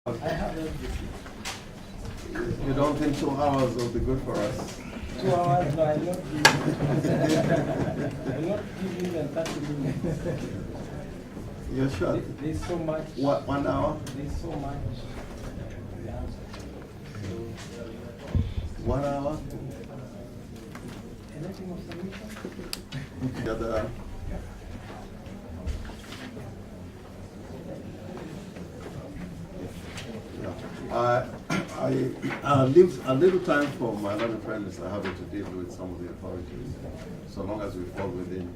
I have everything. You don't think 2 hours will be good for us? 2 hours, no, I'm not giving I'm not giving them 30 minutes. You're sure? There's so much. What, 1 hour? There's so much. Yeah. 1 hour? Anything of submission? The other, I leave a little time for my learned friends I have to deal with some of the authorities, so long as we fall within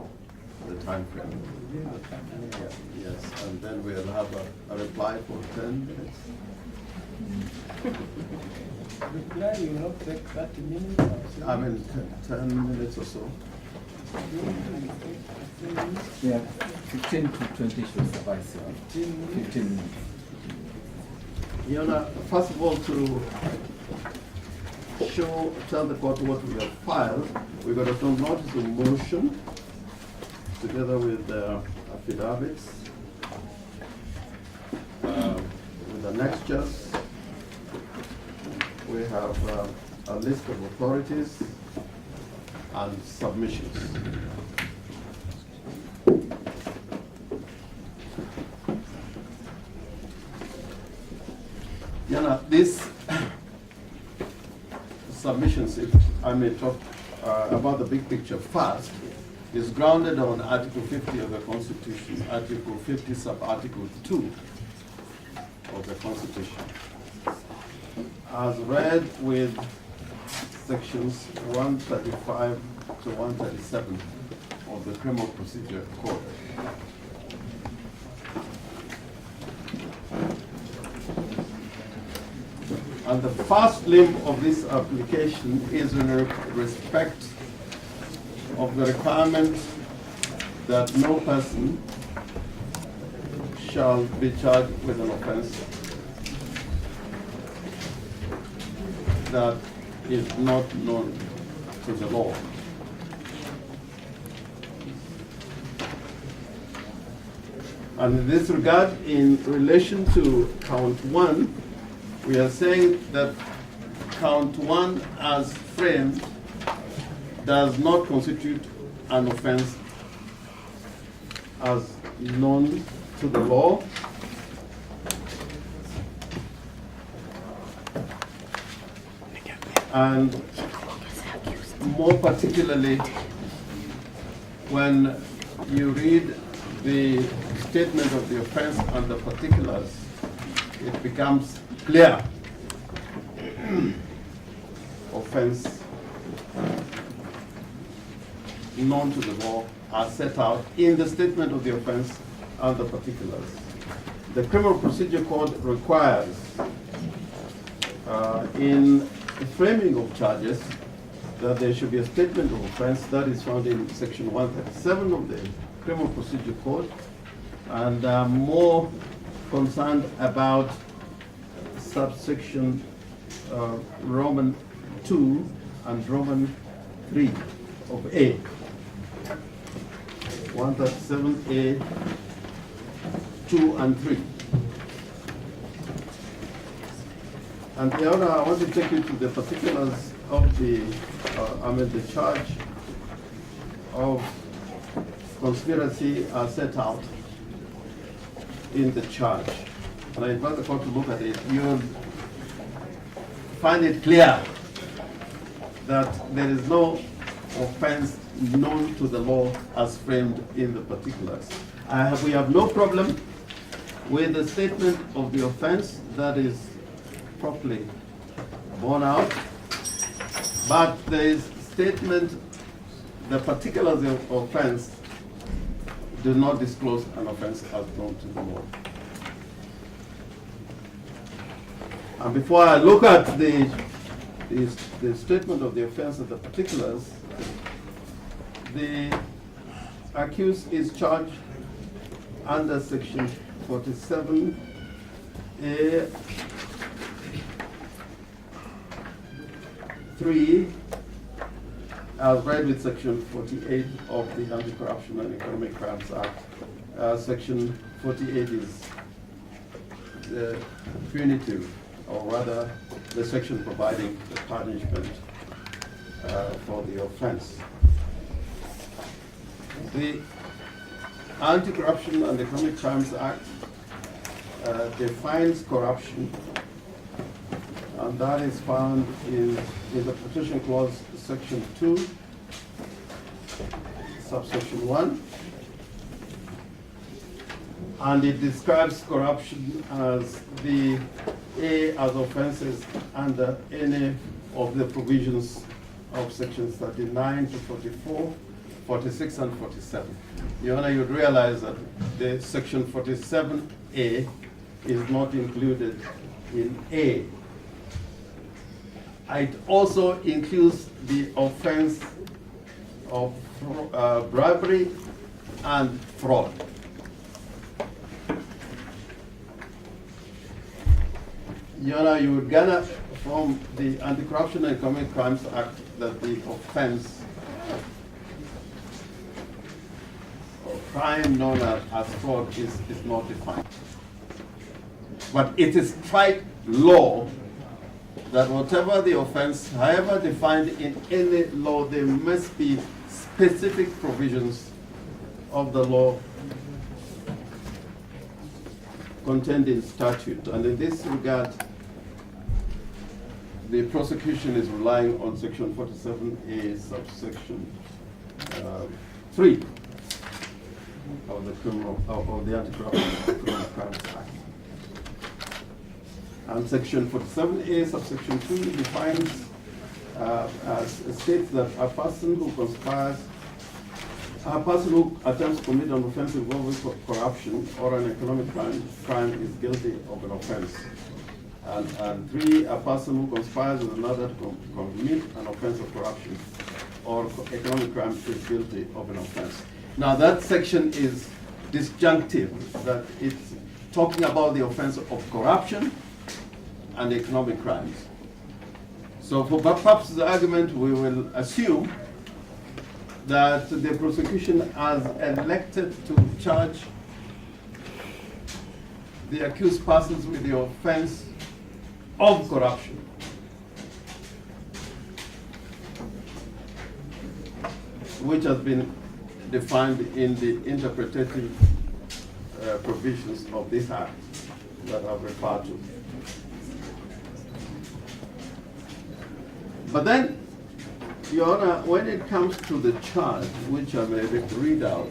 the time frame. Yes, and then we'll have a reply for 10 minutes. Reply, you will not take 30 minutes or so. I mean, 10 minutes or so. Yeah, 15 to 20 should suffice. 15 minutes. You know, first of all, to tell the court what we have filed, we've got a notice of motion together with affidavits, with the annexures. We have a list of authorities and submissions. You know, these submissions, if I may talk about the big picture first, is grounded on Article 50 of the Constitution, Article 50 sub-Article 2 of the Constitution, as read with sections 135 to 137 of the Criminal Procedure Code. And the first limb of this application is in respect of the requirement that no person shall be charged with an offense that is not known to the law. And in this regard, in relation to count 1, we are saying that count 1 as framed does not constitute an offense as known to the law. And more particularly, when you read the statement of the offense and the particulars, it becomes clear. Offense known to the law are set out in the statement of the offense and the particulars. The Criminal Procedure Code requires in the framing of charges that there should be a statement of offense that is found in section 137 of the Criminal Procedure Code, and more concerned about subsection Roman 2 and Roman 3 of A. 137A 2 and 3. And the other, I want to take you to the particulars of the charge of conspiracy are set out in the charge. And I invite the court to look at it. You'll find it clear that there is no offense known to the law as framed in the particulars. We have no problem with the statement of the offense that is properly borne out, but the statement, the particulars of offense do not disclose an offense as known to the law. And before I look at the statement of the offense and the particulars, the accused is charged under section 47A (3), as read with section 48 of the Anti-Corruption and Economic Crimes Act. Section 48 is punitive, or rather the section providing the punishment for the offense. The Anti-Corruption and Economic Crimes Act defines corruption, and that is found in the Protection Clause, Section 2, subsection 1. And it describes corruption as as offenses under any of the provisions of sections 39 to 44, 46, and 47. Your Honor, you'd realize that the section 47A is not included in A. It also includes the offense of bribery and fraud. Your Honor, you would gather from the Anti-Corruption and Economic Crimes Act that the offense or crime known as fraud is not defined. But it is straight law that whatever the offense, however defined in any law, there must be specific provisions of the law contained in statute. And in this regard, the prosecution is relying on section 47A, subsection 3 of the Anti-Corruption and Economic Crimes Act. And section 47A, subsection 2 defines, states that a person who conspires, a person who attempts to commit an offense involving corruption or an economic crime is guilty of an offense. And 3, a person who conspires with another to commit an offense of corruption or economic crime is guilty of an offense. Now that section is disjunctive, that it's talking about the offense of corruption and economic crimes. So for purposes of the argument, we will assume that the prosecution has elected to charge the accused persons with the offense of corruption. Which has been defined in the interpretative provisions of this act that I've referred to. But then, Your Honor, when it comes to the charge, which I may read out,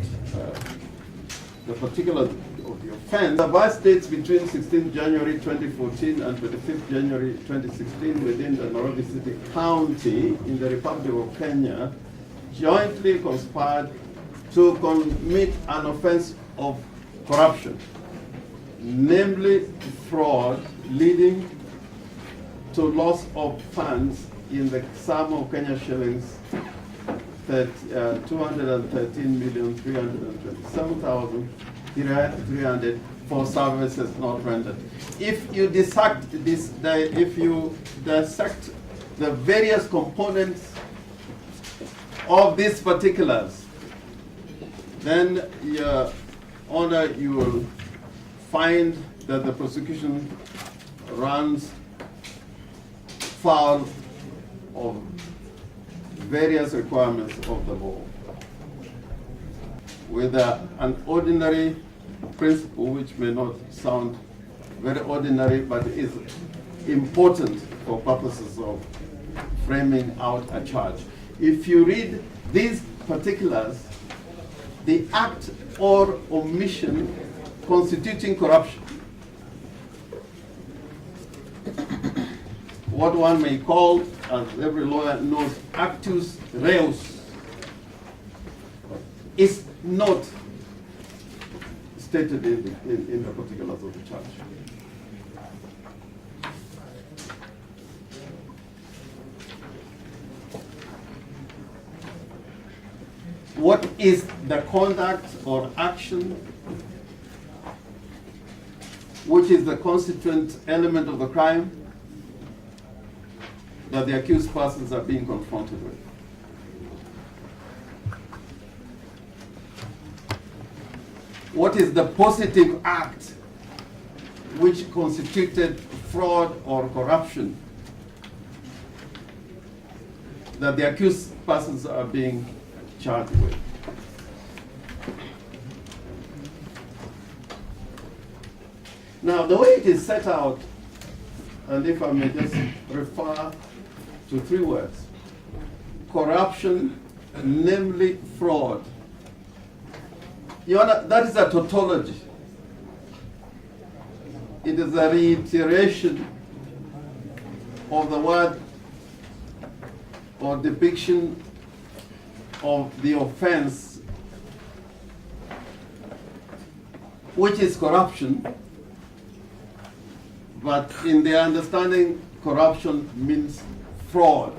the particulars of the offense, the vice states between 16 January 2014 and 25th January 2016 within the Nairobi City County in the Republic of Kenya jointly conspired to commit an offense of corruption, namely fraud leading to loss of funds in the sum of Kenya shillings 213,327,300 for services not rendered. If you dissect the various components of these particulars, then, Your Honor, you will find that the prosecution runs foul of various requirements of the law, with an ordinary principle which may not sound very ordinary, but is important for purposes of framing out a charge. If you read these particulars, the act or omission constituting corruption, what one may call, as every lawyer knows, actus reus, is not stated in the particulars of the charge. What is the conduct or action which is the constituent element of the crime that the accused persons are being confronted with? What is the positive act which constituted fraud or corruption that the accused persons are being charged with. Now, the way it is set out, and if I may just refer to three words: corruption, namely fraud. That is a tautology. It is a reiteration of the word or depiction of the offense, which is corruption. But in their understanding, corruption means fraud.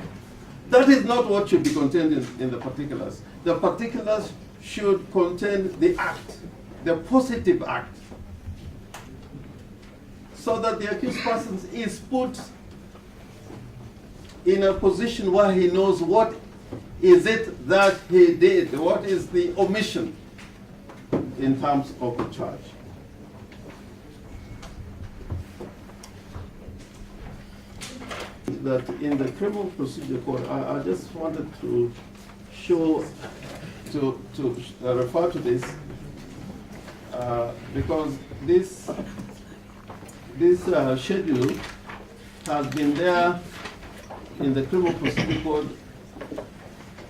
That is not what should be contained in the particulars. The particulars should contain the act, the positive act, so that the accused person is put in a position where he knows what is it that he did, what is the omission in terms of the charge. That in the criminal procedure code, I just wanted to show, to refer to this, because this schedule has been there in the criminal procedure code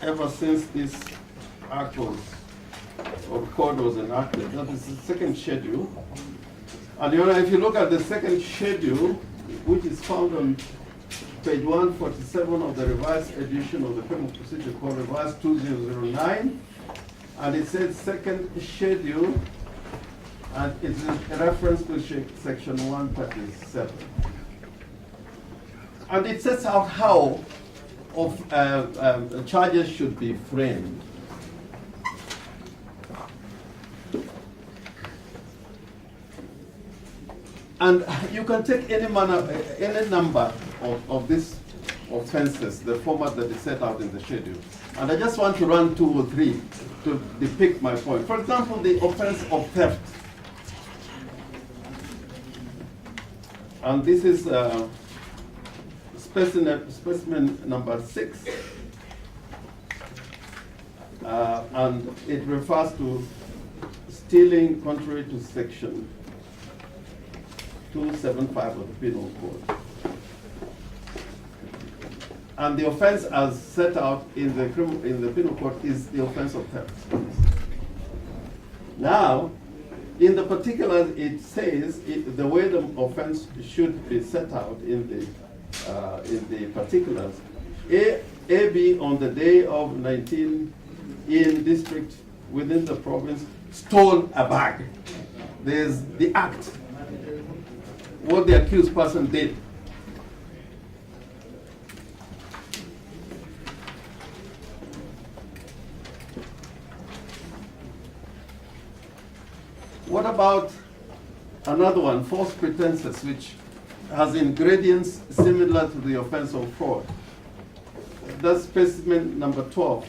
ever since this act was, or code was enacted. That is the second schedule. And if you look at the second schedule, which is found on page 147 of the revised edition of the Criminal Procedure Code, revised 2009, and it says second schedule, and it's a reference to section 137. And it sets out how charges should be framed. And you can take any number of these offenses, the format that is set out in the schedule. And I just want to run 2 or 3 to depict my point. For example, the offense of theft. And this is specimen number 6. And it refers to stealing contrary to section 275 of the Penal Code. And the offense as set out in the Penal Code is the offense of theft. Now, in the particulars, it says the way the offense should be set out in the particulars. AB on the day of 19 in district within the province stole a bag. There's the act, what the accused person did. What about another one, false pretenses, which has ingredients similar to the offense of fraud? That's specimen number 12.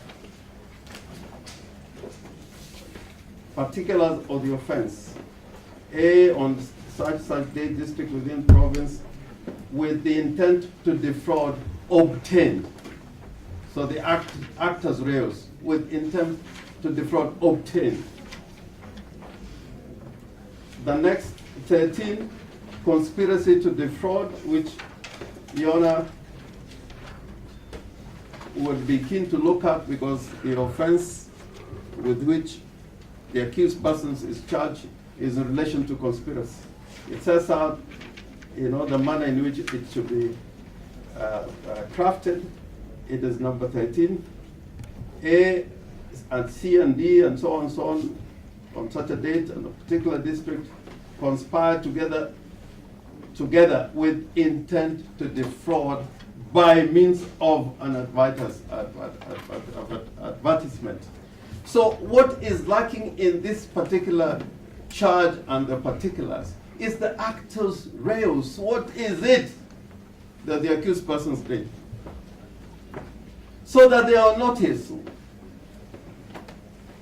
Particulars of the offense. A on such day district within province with the intent to defraud obtained. So the act as reus with intent to defraud obtained. The next 13, conspiracy to defraud, which Your Honor would be keen to look at because the offense with which the accused person is charged is in relation to conspiracy. It sets out, the manner in which it should be crafted. It is number 13. A and C and D and so on such a date and a particular district conspire together with intent to defraud by means of an advertisement. So what is lacking in this particular charge and the particulars is the actus reus. What is it that the accused persons did? So that they are noticed.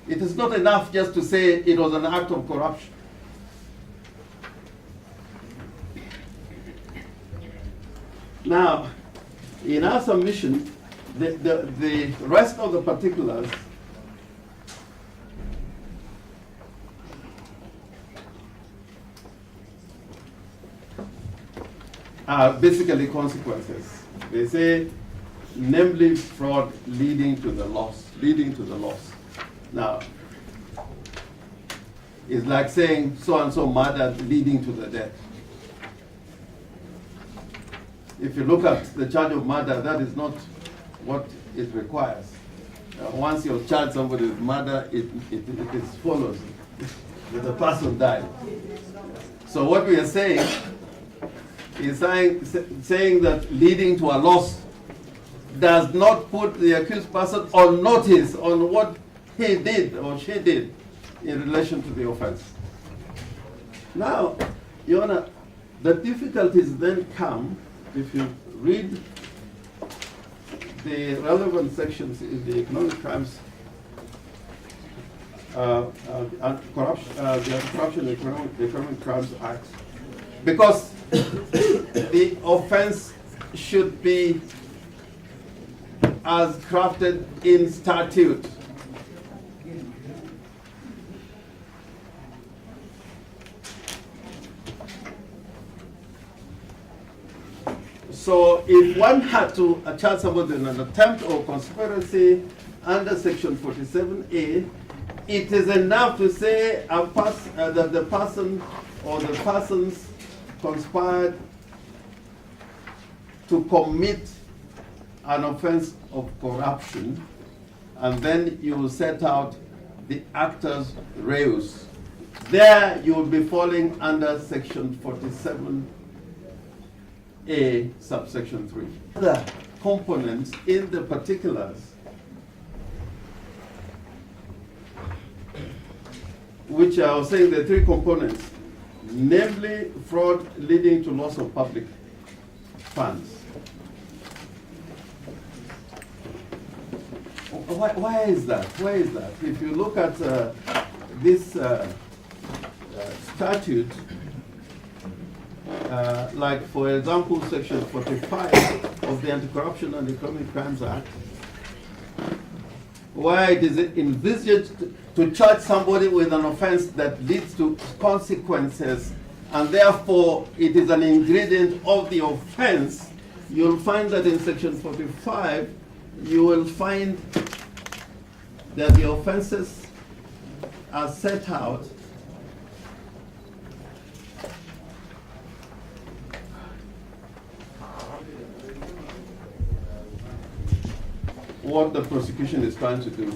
It is not enough just to say it was an act of corruption. Now, in our submission, the rest of the particulars are basically consequences. They say, namely fraud leading to the loss, Now, it's like saying so-and-so murder leading to the death. If you look at the charge of murder, that is not what it requires. Once you charge somebody with murder, it follows that the person died. So what we are saying is saying that leading to a loss does not put the accused person on notice on what he did or she did in relation to the offense. Now, Your Honor, the difficulties then come if you read the relevant sections in the Economic Crimes and Corruption, the Corruption and Economic Crimes Act, because the offense should be as crafted in statute. So if one had to charge somebody in an attempt or conspiracy under Section 47A, it is enough to say that the person or the persons conspired to commit an offense of corruption, and then you will set out the actors reus. There you will be falling under Section 47A, subsection 3. The components in the particulars which I was saying the three components, namely fraud leading to loss of public funds. Why is that? If you look at this statute, like for example, Section 45 of the Anti-Corruption and Economic Crimes Act, why it is envisaged to charge somebody with an offense that leads to consequences, and therefore it is an ingredient of the offense, you'll find that in Section 45, you will find that the offenses are set out what the prosecution is trying to do.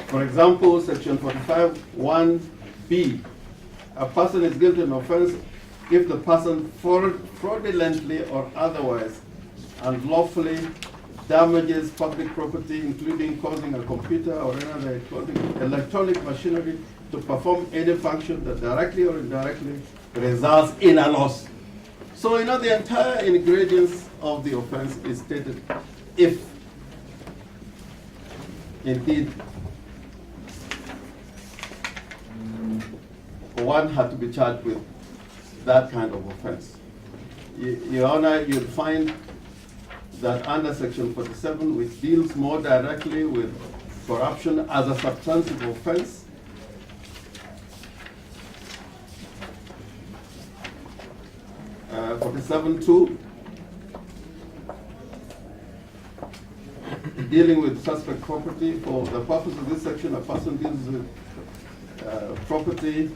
For example, Section 45, 1B, a person is guilty of an offense if the person fraudulently or otherwise unlawfully damages public property, including causing a computer or another electronic machinery to perform any function that directly or indirectly results in a loss. So, the entire ingredients of the offense is stated if indeed one had to be charged with that kind of offense. Your Honor, you'll find that under Section 47, which deals more directly with corruption as a substantive offense, 47(2), dealing with suspect property. For the purpose of this section, a person deals with property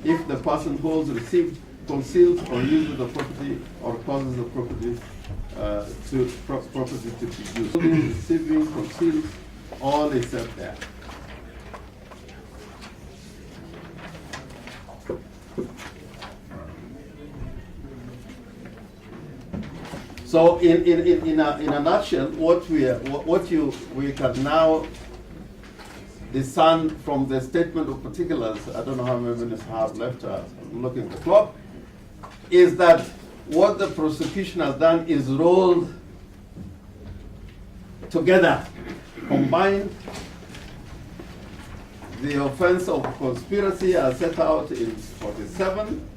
if the person holds, received, conceals, or uses the property or causes the property to be used. Receiving, conceals, all is set there. So in a nutshell, we can now discern from the statement of particulars, I don't know how many minutes I have left, I'm looking at the clock, is that what the prosecution has done is rolled together, combined The offense of conspiracy are set out in 47,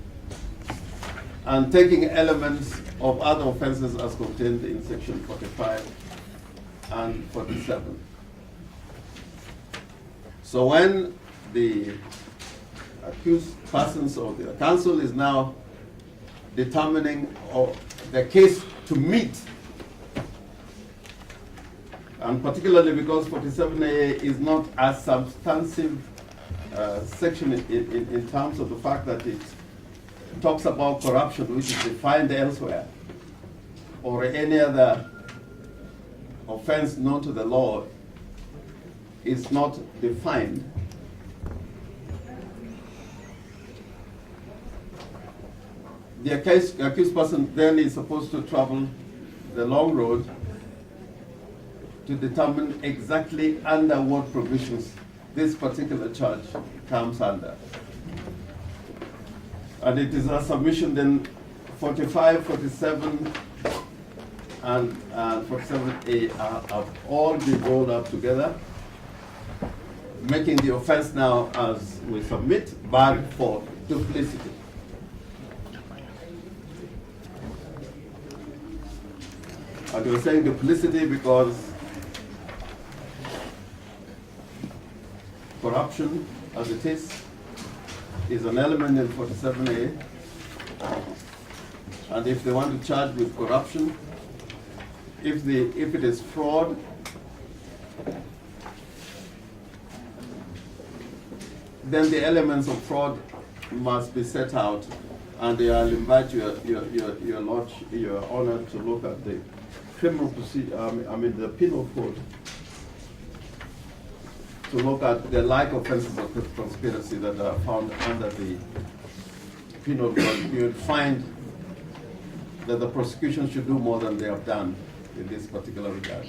and taking elements of other offenses as contained in section 45 and 47. So when the accused persons or the counsel is now determining the case to meet, and particularly because 47A is not a substantive section in terms of the fact that it talks about corruption, which is defined elsewhere, or any other offense known to the law is not defined. The accused person then is supposed to travel the long road to determine exactly under what provisions this particular charge comes under. And it is a submission then 45, 47, and 47A have all been rolled up together, making the offense now, as we submit, bad for duplicity. And we're saying duplicity because corruption, as it is an element in 47A. And if they want to charge with corruption, if it is fraud, then the elements of fraud must be set out, and I'll invite your honor to look at the criminal procedure, the penal code, to look at the like offenses of conspiracy that are found under the penal code. You would find that the prosecution should do more than they have done in this particular regard.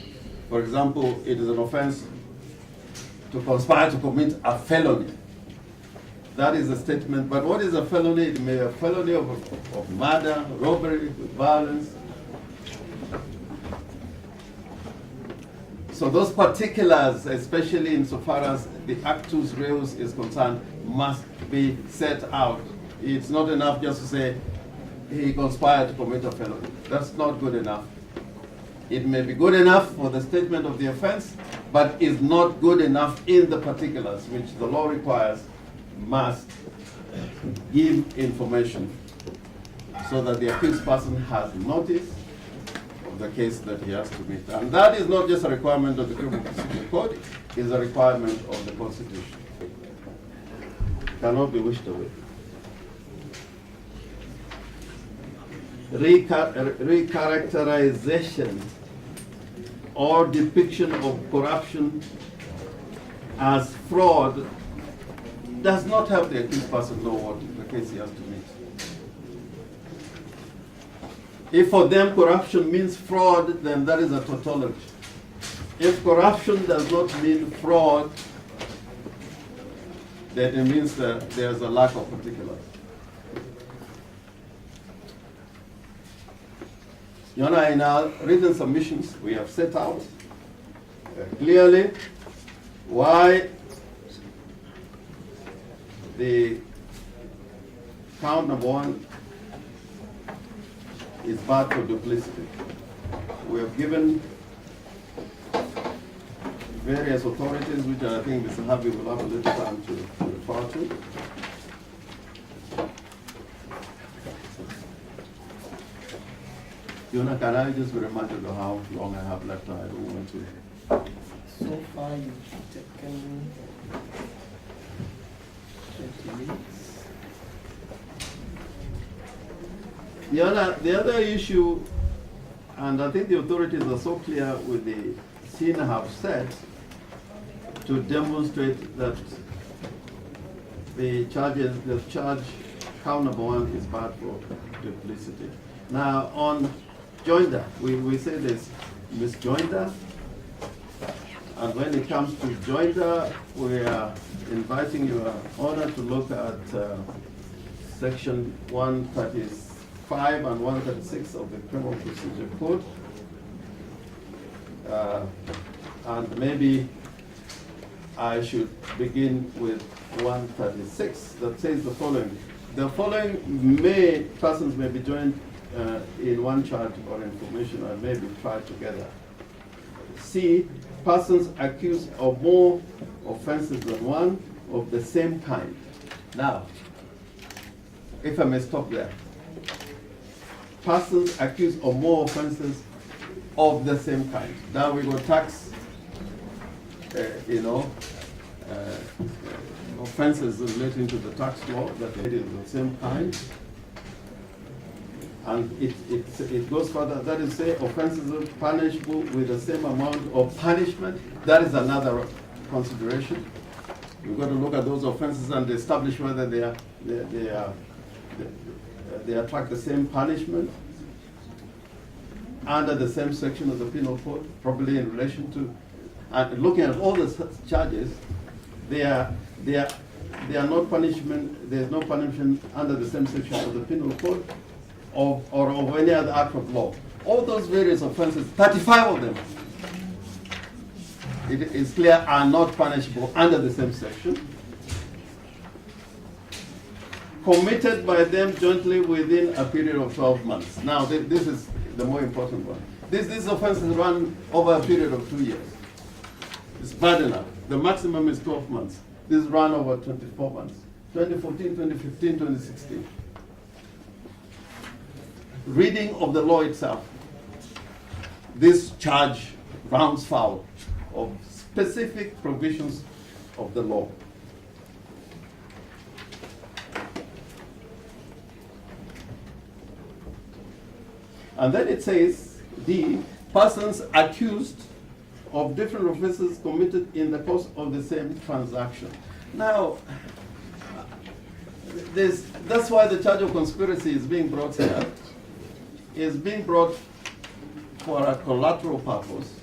For example, it is an offense to conspire to commit a felony. That is a statement, but what is a felony? It may be a felony of murder, robbery, violence. So those particulars, especially insofar as the actus reus is concerned, must be set out. It's not enough just to say he conspired to commit a felony. That's not good enough. It may be good enough for the statement of the offense, but is not good enough in the particulars, which the law requires must give information so that the accused person has notice of the case that he has to meet. And that is not just a requirement of the Criminal Procedure Code, it is a requirement of the Constitution. Cannot be wished away. Recharacterization or depiction of corruption as fraud does not help the accused person know what the case he has to meet. If for them corruption means fraud, then that is a tautology. If corruption does not mean fraud, then it means that there's a lack of particulars. You know, in our written submissions, we have set out clearly why the count number 1 is bad for duplicity. We have given various authorities, which I think Mr. Harvey will have a little time to refer to. Yona, can I just be reminded of how long I have left? I don't want to. So far, you've taken 20 minutes. The other issue, and I think the authorities are so clear with the scene have set to demonstrate that the charge count number 1 is bad for duplicity. Now on joinder, we say this misjoinder, and when it comes to joinder, we are inviting your honor to look at section 135 and 136 of the Criminal Procedure Code, and maybe I should begin with 136 that says the following. The following persons may be joined in one charge or information and may be tried together. C, persons accused of more offenses than one of the same kind. Now, if I may stop there. Persons accused of more offenses of the same kind. Now we go tax, offenses relating to the tax law that it is the same kind. And it goes further, that is say offenses punishable with the same amount of punishment. That is another consideration. We've got to look at those offenses and establish whether they attract the same punishment under the same section of the penal code, probably in relation to, and looking at all the charges, they are not punishment, there's no punishment under the same section of the penal code or of any other act of law. All those various offenses, 35 of them, it is clear, are not punishable under the same section. Committed by them jointly within a period of 12 months. Now, this is the more important one. These offenses run over a period of 2 years. It's bad enough. The maximum is 12 months. This run over 24 months. 2014, 2015, 2016. Reading of the law itself. This charge rounds foul of specific provisions of the law. And then it says, D, persons accused of different offenses committed in the course of the same transaction. Now, that's why the charge of conspiracy is being brought here. It's being brought for a collateral purpose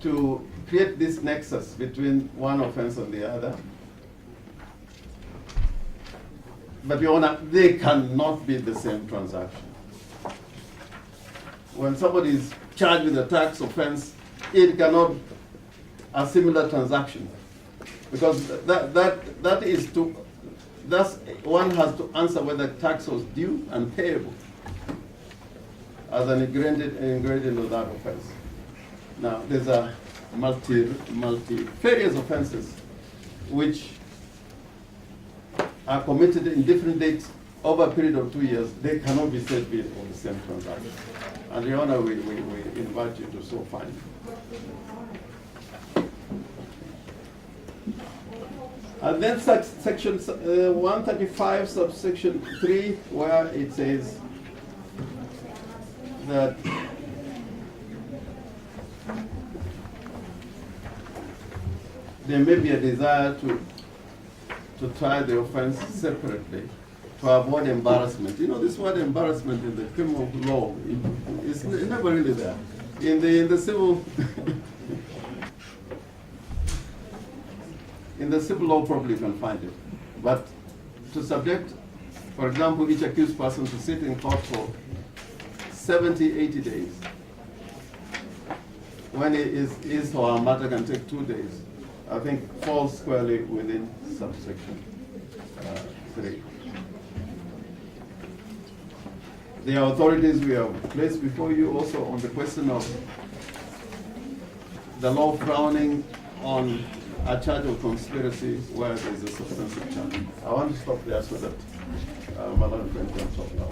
to create this nexus between one offense and the other. But Your Honor, they cannot be the same transaction. When somebody is charged with a tax offense, it cannot a similar transaction, because that's one has to answer whether tax was due and payable as an ingredient of that offense. Now, there's a multifarious offenses which are committed in different dates over a period of 2 years. They cannot be said to be on the same transaction. And Your Honor, we invite you to so find. And then section 135, subsection 3, where it says that there may be a desire to try the offense separately to avoid embarrassment. You know, this word embarrassment in the criminal law is never really there. In the civil in the civil law probably you can find it. But to subject, for example, each accused person to sit in court for 70, 80 days, when his or her matter can take 2 days, I think falls squarely within subsection 3. The authorities we have placed before you also on the question of the law frowning on a charge of conspiracy where there is a substantive charge. I want to stop there so that my friend can talk now.